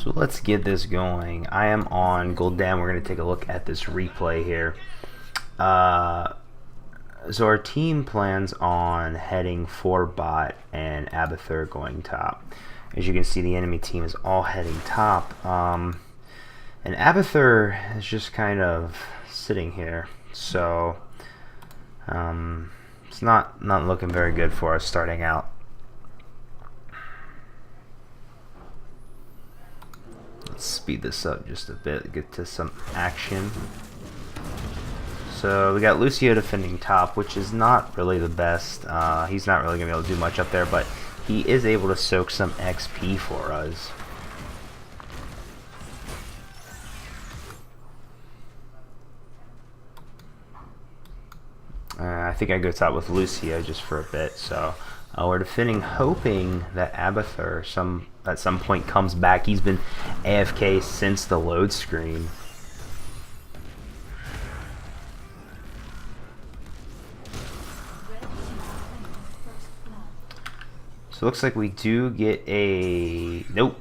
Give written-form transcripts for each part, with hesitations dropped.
So let's get this going. I am on Golden. We're going to take a look at this replay here. So our team plans on heading for bot and Abathur going top. As you can see, the enemy team is all heading top. And Abathur is just kind of sitting here. So it's not looking very good for us starting out. Let's speed this up just a bit, get to some action. So we got Lucio defending top, which is not really the best. He's not really going to be able to do much up there, but he is able to soak some XP for us. I think I go top with Lucio just for a bit. So we're defending, hoping that Abathur at some point comes back. He's been AFK since the load screen. So it looks like we do get a... Nope,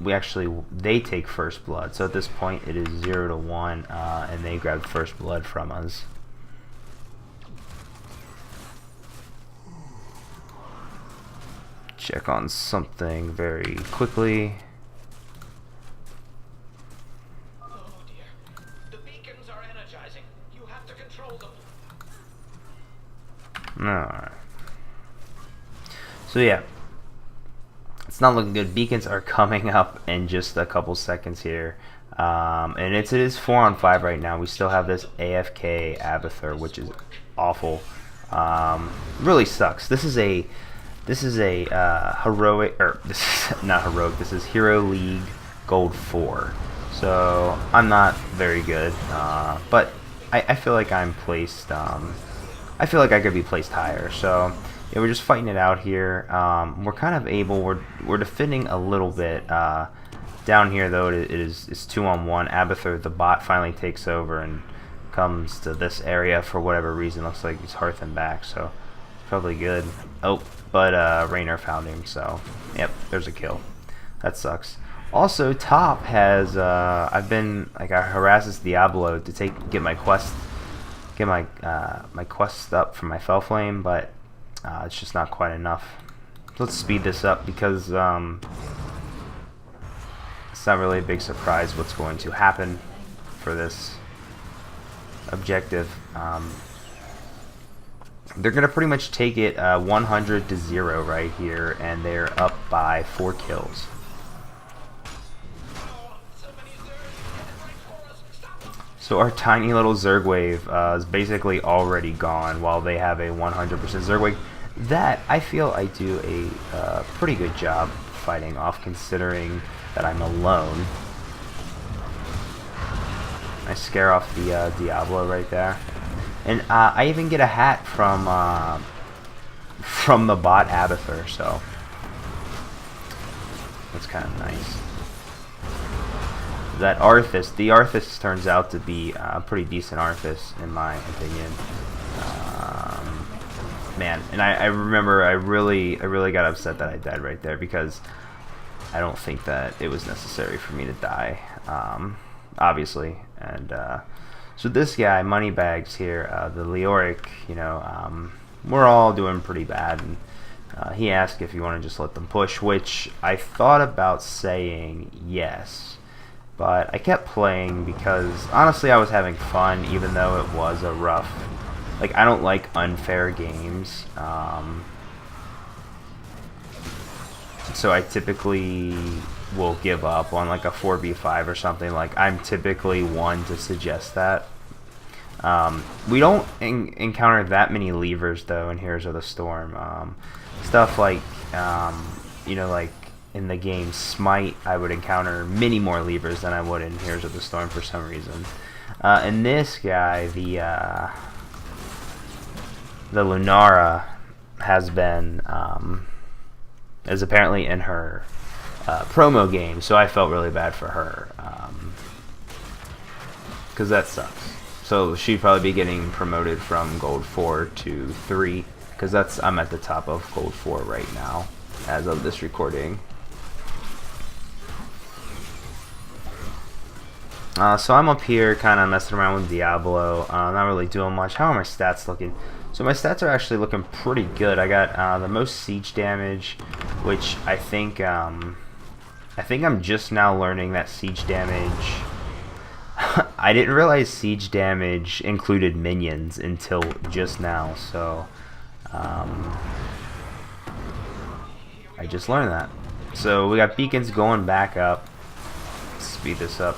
they take first blood. So at this point it is 0-1, and they grab first blood from us. Check on something very quickly. Oh dear. The beacons are energizing. You have to control them. Alright. So yeah. It's not looking good. Beacons are coming up in just a couple seconds here. And it is 4-on-5 right now. We still have this AFK Abathur, which is awful. Really sucks. This is a heroic, or this is not heroic, this is Hero League Gold 4. So I'm not very good, but I feel like I'm placed, I feel like I could be placed higher. So yeah, we're just fighting it out here. We're kind of able, we're defending a little bit. Down here though, it's 2-on-1. Abathur, the bot, finally takes over and comes to this area for whatever reason. Looks like he's hearthing back, so it's probably good. Oh, but Rainer found him, so yep, there's a kill. That sucks. Also, top has I harassed this Diablo to get my quest, my quest up for my Fell Flame, but it's just not quite enough. So let's speed this up because it's not really a big surprise what's going to happen for this objective. They're going to pretty much take it 100-0 right here, and they're up by 4 kills. So our tiny little Zerg wave is basically already gone, while they have a 100% Zerg wave. That, I feel I do a pretty good job fighting off, considering that I'm alone. I scare off the Diablo right there. And I even get a hat from the bot Abathur, so that's kind of nice. That Arthas, the Arthas turns out to be a pretty decent Arthas in my opinion. Man, and I remember I really got upset that I died right there because I don't think that it was necessary for me to die, obviously. And so this guy, Moneybags here, the Leoric, you know, we're all doing pretty bad. And he asked if you want to just let them push, which I thought about saying yes. But I kept playing because, honestly, I was having fun, even though it was a rough... Like, I don't like unfair games. So I typically will give up on like a 4v5 or something. Like, I'm typically one to suggest that. We don't encounter that many levers though in Heroes of the Storm. Stuff like you know, like in the game Smite, I would encounter many more levers than I would in Heroes of the Storm for some reason. And this guy, the Lunara, has been is apparently in her promo game, so I felt really bad for her because that sucks. So she'd probably be getting promoted from Gold 4 to 3 because I'm at the top of Gold 4 right now as of this recording. So I'm up here kind of messing around with Diablo, not really doing much. How are my stats looking? So my stats are actually looking pretty good. I got the most siege damage, which I think I'm just now learning that siege damage. I didn't realize siege damage included minions until just now, so I just learned that. So we got beacons going back up. Speed this up.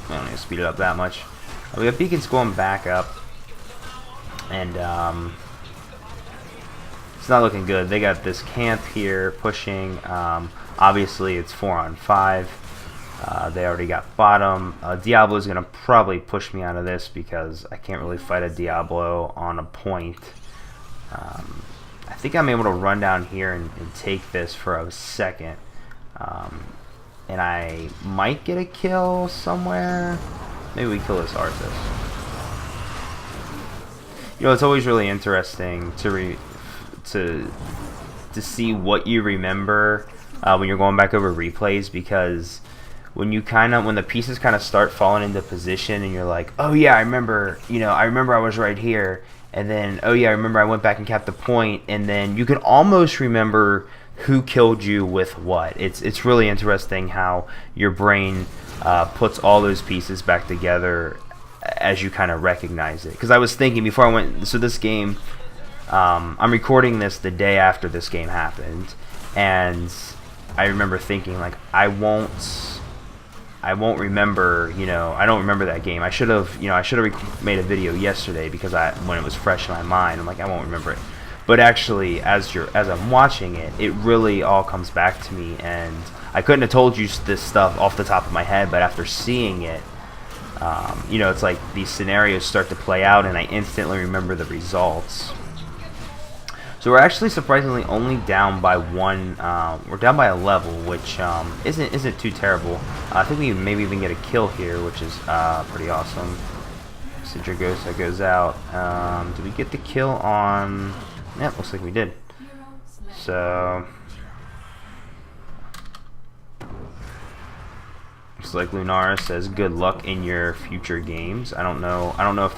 I don't need to speed it up that much. We got beacons going back up, and it's not looking good. They got this camp here pushing. Obviously, it's 4 on 5. They already got bottom. Diablo's gonna probably push me out of this because I can't really fight a Diablo on a point. I think I'm able to run down here and take this for a second. And I might get a kill somewhere. Maybe we kill this Arthas. You know, it's always really interesting to see what you remember when you're going back over replays, because when the pieces kind of start falling into position and you're like, oh yeah, I remember I was right here, and then oh yeah, I remember I went back and capped the point, and then you can almost remember who killed you with what. It's really interesting how your brain puts all those pieces back together as you kind of recognize it. Because I was thinking before I went, so this game, I'm recording this the day after this game happened, and I remember thinking like I won't remember, I don't remember that game. I should have made a video yesterday because when it was fresh in my mind, I'm like, I won't remember it. But actually, as I'm watching it, it really all comes back to me, and I couldn't have told you this stuff off the top of my head, but after seeing it, it's like these scenarios start to play out, and I instantly remember the results. So we're actually surprisingly only down by one. We're down by a level, which isn't too terrible. I think we maybe even get a kill here, which is pretty awesome. Sidrigosa goes out. Did we get the kill on? Yeah, looks like we did. So looks like Lunara says good luck in your future games. I don't know if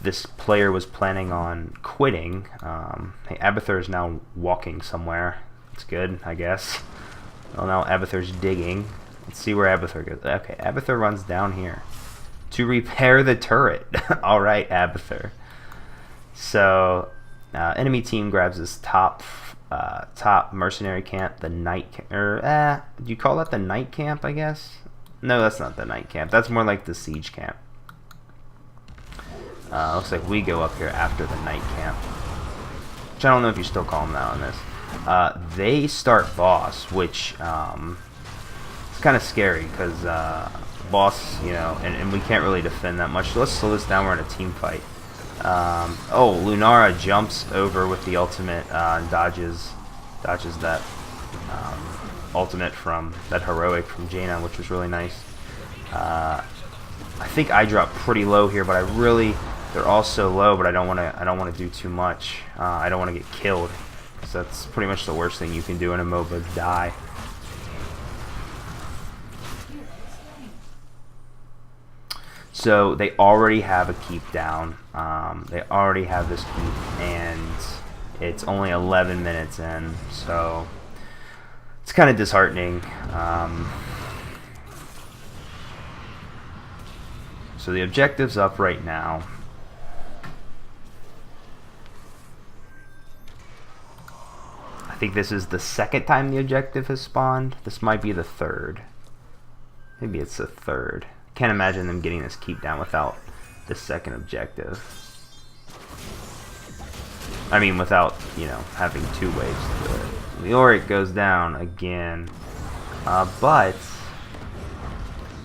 this player was planning on quitting. Hey, Abathur is now walking somewhere. It's good, I guess. Well, now Abathur's digging. Let's see where Abathur goes. Okay, Abathur runs down here to repair the turret. All right, Abathur. So, enemy team grabs this top mercenary camp, the night camp. Do you call that the night camp? I guess. No, that's not the night camp. That's more like the siege camp. Looks like we go up here after the night camp, which I don't know if you still call them that on this. They start boss, which it's kind of scary because boss, and we can't really defend that much. So let's slow this down. We're in a team fight. Oh, Lunara jumps over with the ultimate and dodges that ultimate from that heroic from Jaina, which was really nice. I think I dropped pretty low here, but they're all so low, but I don't want to do too much. I don't want to get killed, because that's pretty much the worst thing you can do in a MOBA, die. So they already have a keep down. They already have this keep, and it's only 11 minutes in, so it's kind of disheartening. So the objective's up right now. I think this is the second time the objective has spawned. This might be the third. Maybe it's the third. Can't imagine them getting this keep down without the second objective. I mean, without, having two waves to it. Leoric goes down again. But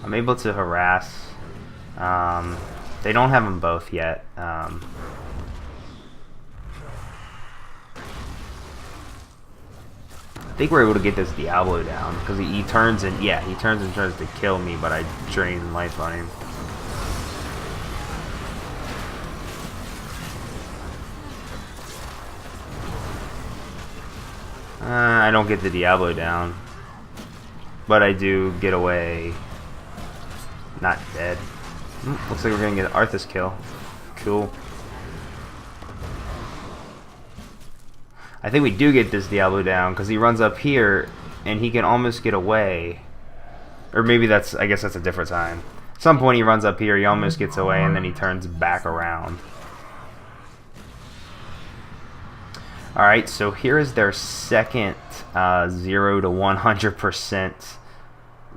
I'm able to harass. They don't have them both yet. I think we're able to get this Diablo down because he turns and tries to kill me, but I drain life on him. I don't get the Diablo down. but I do get away. Not dead. Looks like we're gonna get an Arthas kill. Cool. I think we do get this Diablo down because he runs up here and he can almost get away. Or maybe that's, I guess that's a different time. At some point he runs up here, he almost gets away, and then he turns back around. Alright, so here is their second 0 to 100%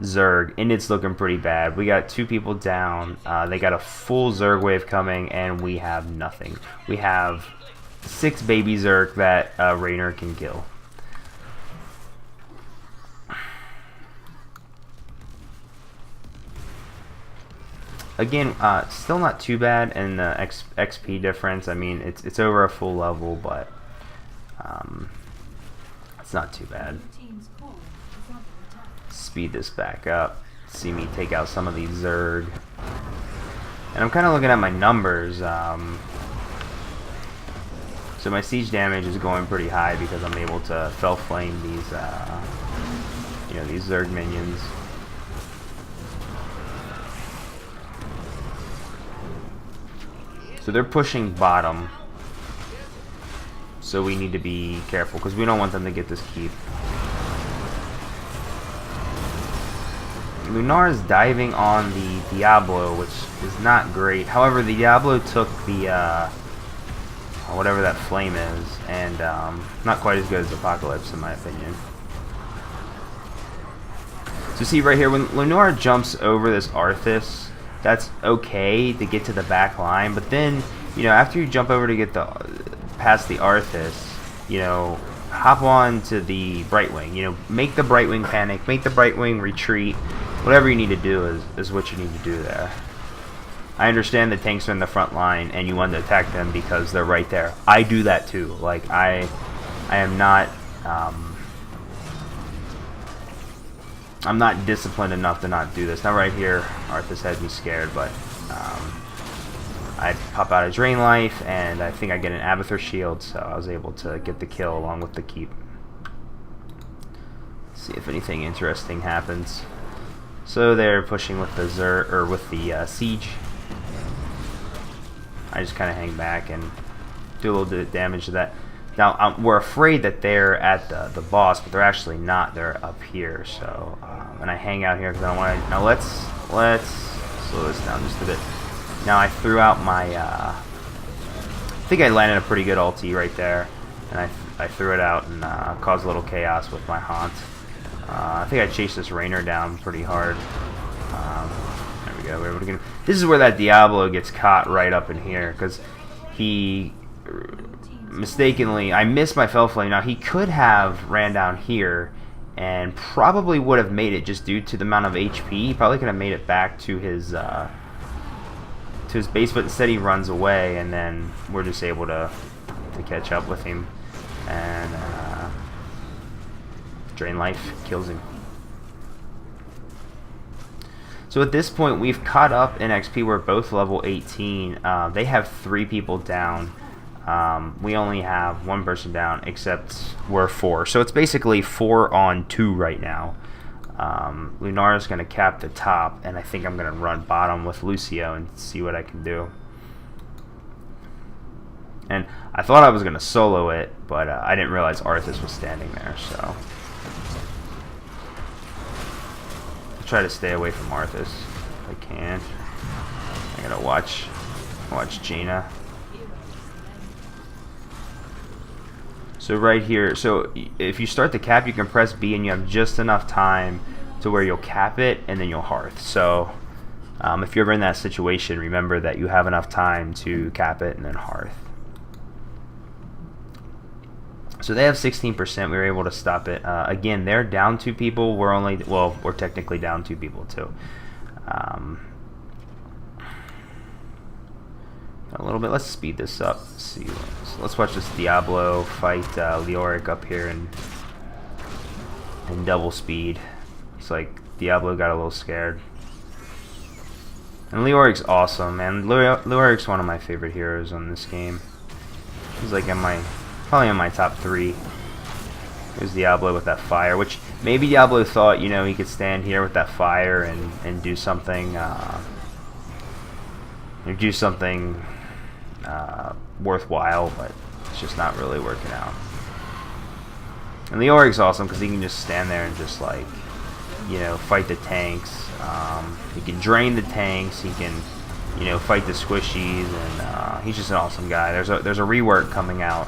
Zerg, and it's looking pretty bad. We got 2 people down, they got a full Zerg wave coming, and we have nothing. We have 6 baby Zerg that Raynor can kill. Again, still not too bad in the XP difference. I mean, it's over a full level, but it's not too bad. Speed this back up. See me take out some of these Zerg. And I'm kind of looking at my numbers. So my siege damage is going pretty high because I'm able to fell flame these, these Zerg minions. So they're pushing bottom. So we need to be careful because we don't want them to get this keep. Lunar is diving on the Diablo, which is not great. However, the Diablo took the whatever that flame is, and not quite as good as Apocalypse in my opinion. So see right here, when Lunar jumps over this Arthas, that's okay to get to the back line, but then, after you jump over to get past the Arthas, hop on to the Brightwing. Make the Brightwing panic, make the Brightwing retreat. Whatever you need to do is what you need to do there. I understand the tanks are in the front line and you want to attack them because they're right there. I do that too. Like I am not I'm not disciplined enough to not do this. Now right here, Arthas had me scared, but I pop out a Drain Life, and I think I get an Abathur shield, so I was able to get the kill along with the keep. See if anything interesting happens. So they're pushing with the siege. I just kind of hang back and do a little bit of damage to that. Now we're afraid that they're at the boss, but they're actually not. They're up here. So and I hang out here because I don't want to. Now let's slow this down just a bit. Now I threw out my. I think I landed a pretty good ulti right there, and I threw it out and caused a little chaos with my haunt. I think I chased this Raynor down pretty hard. There we go. We're able to get him. This is where that Diablo gets caught right up in here because he mistakenly, I missed my Fell Flame. Now he could have ran down here and probably would have made it just due to the amount of HP. He probably could have made it back to his base, but instead he runs away, and then we're just able to catch up with him, and Drain Life kills him. So at this point we've caught up in XP. We're both level 18. They have 3 people down. We only have 1 person down, except we're 4. So it's basically 4 on 2 right now. Lunar is going to cap the top, and I think I'm going to run bottom with Lucio and see what I can do. And I thought I was going to solo it, but I didn't realize Arthas was standing there, so I'll try to stay away from Arthas if I can. I gotta watch Jaina. So right here, so if you start the cap, you can press B and you have just enough time to where you'll cap it and then you'll hearth. So if you're ever in that situation, remember that you have enough time to cap it and then hearth. So they have 16%. We were able to stop it. Again, they're down 2 people. We're only, well, we're technically down 2 people too. A little bit. Let's speed this up. Let's see. So let's watch this Diablo fight Leoric up here in double speed. It's like Diablo got a little scared. And Leoric's awesome, man. Leoric's one of my favorite heroes on this game. He's like probably in my top 3. There's Diablo with that fire, which maybe Diablo thought, you know, he could stand here with that fire and do something, worthwhile, but it's just not really working out. And the Oric's awesome because he can just stand there and just, like, you know, fight the tanks. He can drain the tanks. He can, you know, fight the squishies, and he's just an awesome guy. There's a rework coming out,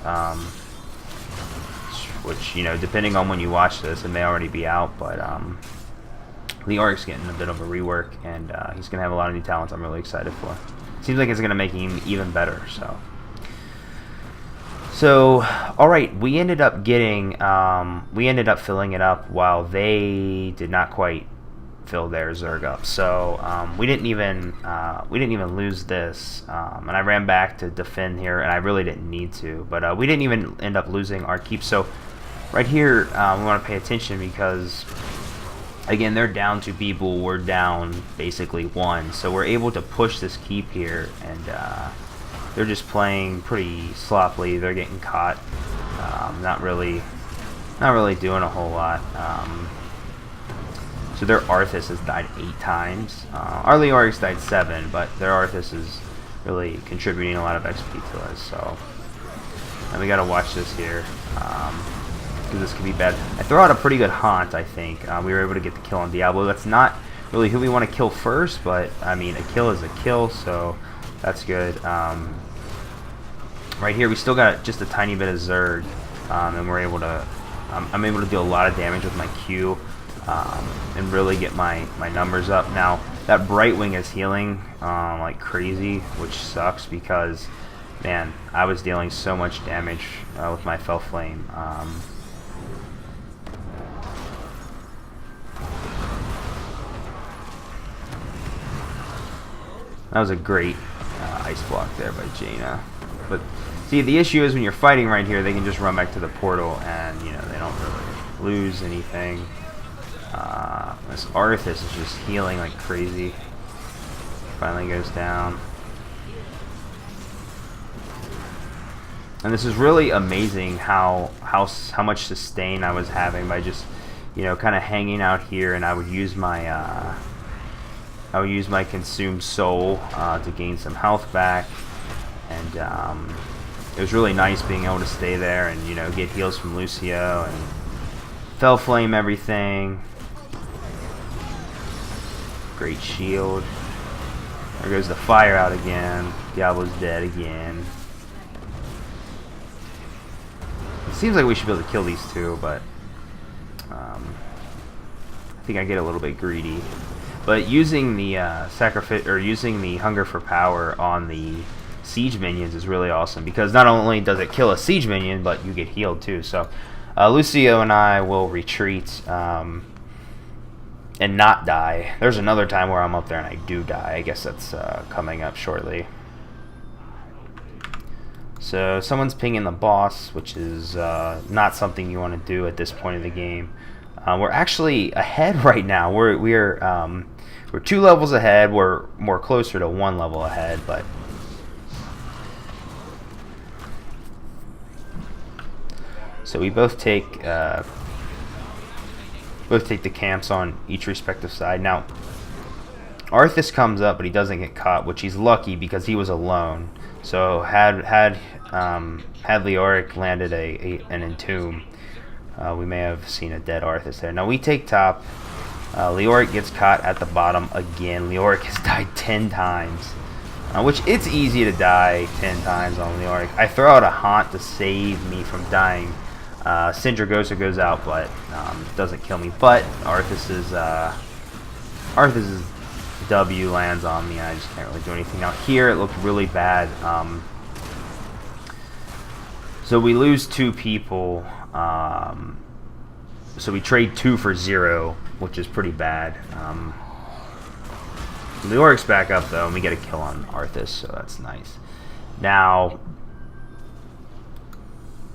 which, you know, depending on when you watch this, it may already be out, but the Oric's getting a bit of a rework, and he's gonna have a lot of new talents. I'm really excited for. Seems like it's gonna make him even better. So, all right, we ended up getting, we ended up filling it up while they did not quite fill their Zerg up. So we didn't even lose this, and I ran back to defend here, and I really didn't need to, but we didn't even end up losing our keep. So right here, we want to pay attention because, again, they're down 2 people, we're down basically 1, so we're able to push this keep here, and they're just playing pretty sloppily. They're getting caught, not really doing a whole lot. So their Arthas has died 8 times. Our Leoric's died 7, but their Arthas is really contributing a lot of XP to us. So, and we gotta watch this here, because this could be bad. I throw out a pretty good haunt, I think. We were able to get the kill on Diablo. That's not really who we want to kill first, but I mean, a kill is a kill, so that's good. Right here, we still got just a tiny bit of Zerg, and we're able to. I'm able to do a lot of damage with my Q, and really get my numbers up. Now that Brightwing is healing like crazy, which sucks because, man, I was dealing so much damage with my Fel Flame. That was a great ice block there by Jaina. But see, the issue is when you're fighting right here, they can just run back to the portal, and you know they don't really lose anything. This Arthas is just healing like crazy. Finally goes down. And this is really amazing how much sustain I was having by just, you know, kind of hanging out here, and I would use my consumed soul to gain some health back, and it was really nice being able to stay there and, you know, get heals from Lucio and Fel Flame everything. Great shield. There goes the fire out again. Diablo's dead again. It seems like we should be able to kill these two, but I think I get a little bit greedy. But using the sacrifice, or using the hunger for power on the siege minions is really awesome, because not only does it kill a siege minion, but you get healed too. So Lucio and I will retreat and not die. There's another time where I'm up there and I do die. I guess that's coming up shortly. So someone's pinging the boss, which is not something you want to do at this point of the game. We're actually ahead right now. We're 2 levels ahead. We're more closer to 1 level ahead, but so we both take the camps on each respective side. Now Arthas comes up, but he doesn't get caught, which he's lucky because he was alone. So had Leoric landed an entomb, we may have seen a dead Arthas there. Now we take top. Leoric gets caught at the bottom again. Leoric has died 10 times, which it's easy to die 10 times on Leoric. I throw out a haunt to save me from dying. Syndragosa goes out, but doesn't kill me. But Arthas's W lands on me, and I just can't really do anything. Now here it looked really bad. So we lose 2 people. So we trade 2 for 0, which is pretty bad. Leoric's back up though, and we get a kill on Arthas, so that's nice. Now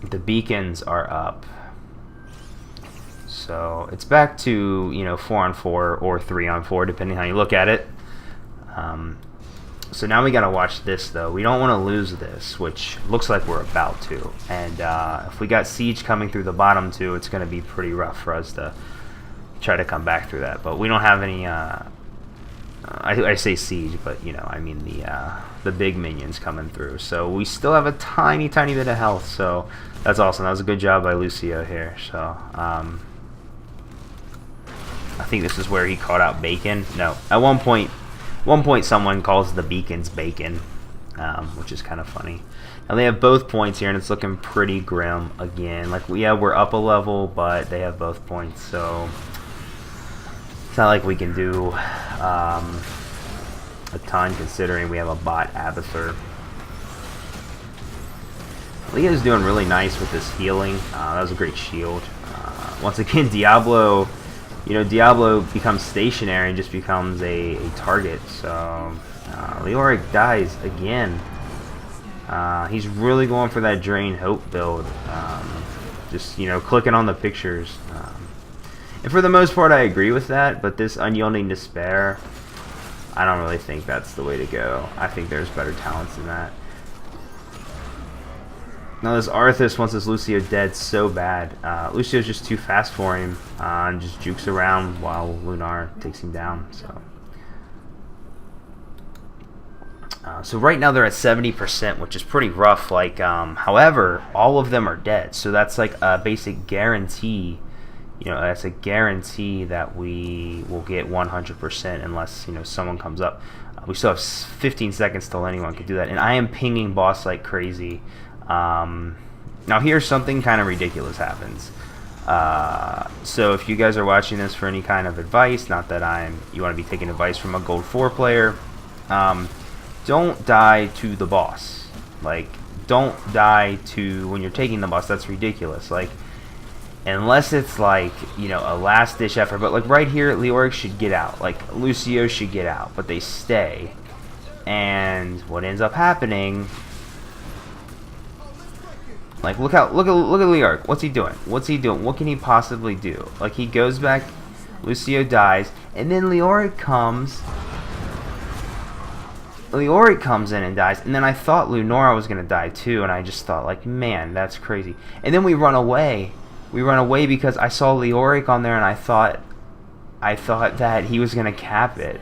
the beacons are up, so it's back to, you know, 4-on-4 or 3-on-4, depending how you look at it. So now we gotta watch this though. We don't want to lose this, which looks like we're about to. And if we got siege coming through the bottom too, it's gonna be pretty rough for us to try to come back through that. But we don't have any. I say siege, but you know, I mean the big minions coming through. So we still have a tiny bit of health. So that's awesome. That was a good job by Lucio here. So I think this is where he caught out Bacon. No, at one point someone calls the beacons bacon, which is kind of funny. Now they have both points here, and it's looking pretty grim again. Like, yeah, we're up a level, but they have both points, so it's not like we can do a ton considering we have a bot Abathur. Leo's doing really nice with this healing. That was a great shield. Once again, Diablo, you know, Diablo becomes stationary and just becomes a target. So Leoric dies again. He's really going for that Drain Hope build. Just, you know, clicking on the pictures. And for the most part, I agree with that. But this Unyielding Despair, I don't really think that's the way to go. I think there's better talents than that. Now this Arthas wants this Lucio dead so bad. Lucio's just too fast for him and just jukes around while Lunar takes him down. So right now they're at 70%, which is pretty rough. Like, however, all of them are dead, so that's like a basic guarantee. You know, that's a guarantee that we will get 100% unless, you know, someone comes up. We still have 15 seconds till anyone can do that, and I am pinging boss like crazy. Now here's something kind of ridiculous happens. So if you guys are watching this for any kind of advice, not that you want to be taking advice from a Gold 4 player, don't die to the boss. Like, don't die to when you're taking the boss. That's ridiculous. Like, unless it's like, you know, a last ditch effort. But like right here, Leoric should get out. Like, Lucio should get out, but they stay. And what ends up happening, like, look at Leoric. What's he doing? What's he doing? What can he possibly do? Like, he goes back, Lucio dies, and then Leoric comes in and dies. And then I thought Lunara was gonna die too, and I just thought, like, man, that's crazy. And then we run away. We run away because I saw Leoric on there, and I thought that he was gonna cap it.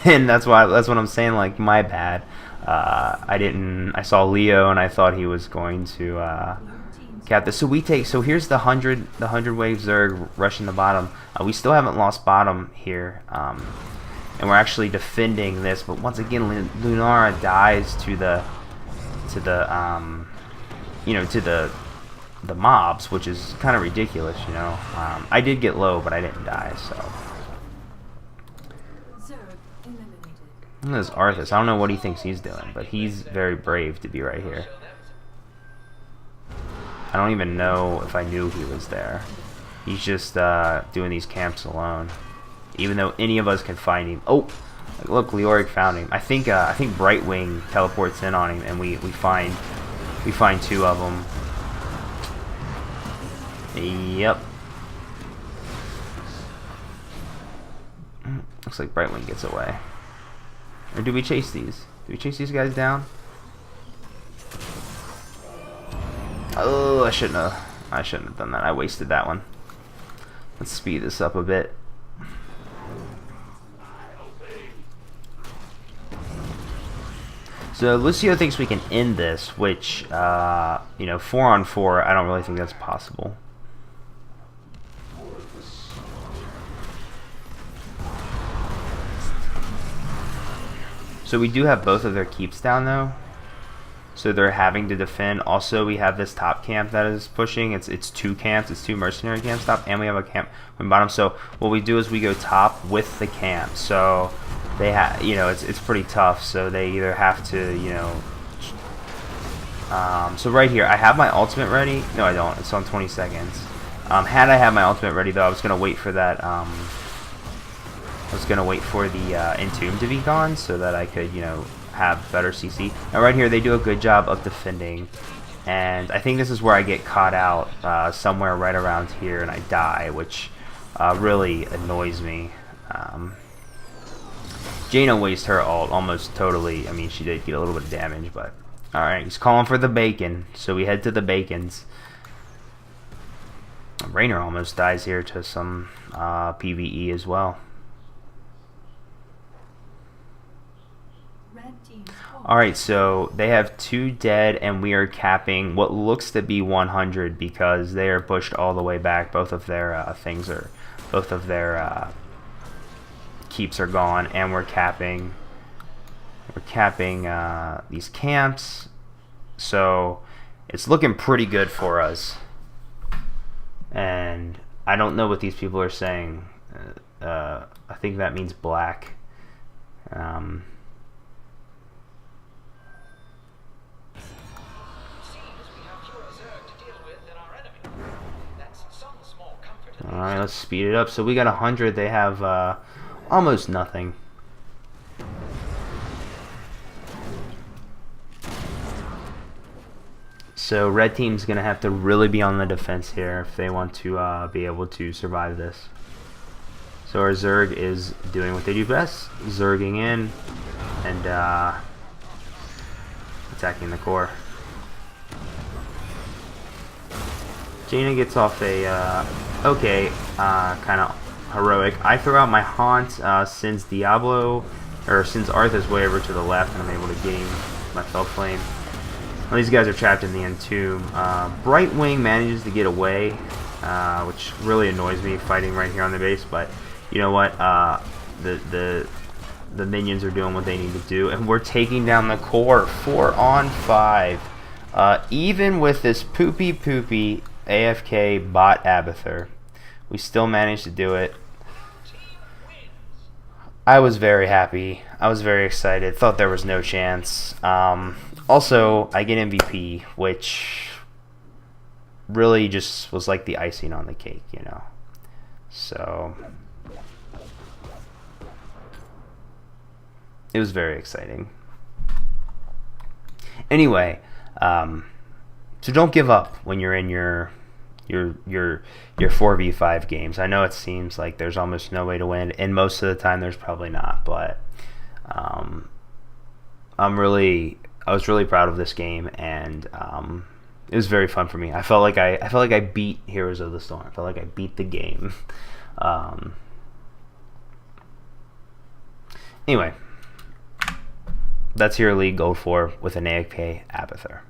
And that's what I'm saying. Like, my bad. I saw Leo and I thought he was going to cap this. So here's the 100 wave Zerg rushing the bottom. We still haven't lost bottom here, and we're actually defending this. But once again, Lunara dies to the mobs, which is kind of ridiculous, you know. I did get low, but I didn't die. So. Look at this Arthas. I don't know what he thinks he's doing, but he's very brave to be right here. I don't even know if I knew he was there. He's just doing these camps alone, even though any of us can find him. Oh, look, Leoric found him. I think Brightwing teleports in on him, and we find two of them. Yep. Looks like Brightwing gets away. Or do we chase these? Do we chase these guys down? Oh, I shouldn't have done that. I wasted that one. Let's speed this up a bit. So Lucio thinks we can end this, which, you know, 4-on-4, I don't really think that's possible. So we do have both of their keeps down though, so they're having to defend. Also, we have this top camp that is pushing. It's two camps. It's two mercenary camps top, and we have a camp on bottom. So what we do is we go top with the camp. So they have, you know, it's pretty tough. So they either have to, you know. So right here, I have my ultimate ready. No, I don't. It's on 20 seconds. Had I had my ultimate ready though, I was gonna wait for that. I was gonna wait for the Entomb to be gone so that I could, you know, have better CC. Now right here they do a good job of defending, and I think this is where I get caught out somewhere right around here and I die, which really annoys me. Jaina wastes her ult almost totally. I mean, she did get a little bit of damage, but alright, he's calling for the bacon, so we head to the bacons. Raynor almost dies here to some PvE as well. Alright, so they have 2 dead, and we are capping what looks to be 100 because they are pushed all the way back. Both of their keeps are gone, and we're capping these camps. So it's looking pretty good for us. And I don't know what these people are saying. I think that means black. Alright, let's speed it up. So we got 100. They have almost nothing. So red team's going to have to really be on the defense here if they want to be able to survive this. So our Zerg is doing what they do best. Zerging in and attacking the core. Jaina gets off a okay, kind of heroic. I throw out my haunt since since Arthur's way over to the left, and I'm able to gain my Fell Flame. Well, these guys are trapped in the entomb. Brightwing manages to get away, which really annoys me fighting right here on the base. But you know what? The minions are doing what they need to do, and we're taking down the core 4 on 5. Even with this poopy AFK bot Abathur, we still managed to do it. I was very happy. I was very excited. Thought there was no chance. Also, I get MVP, which really just was like the icing on the cake, you know. So it was very exciting. Anyway, so don't give up when you're in your 4v5 games. I know it seems like there's almost no way to win, and most of the time there's probably not, but I was really proud of this game, and it was very fun for me. I felt like I beat Heroes of the Storm. I felt like I beat the game. Anyway, that's Hero League Gold 4 with an AFK Abathur.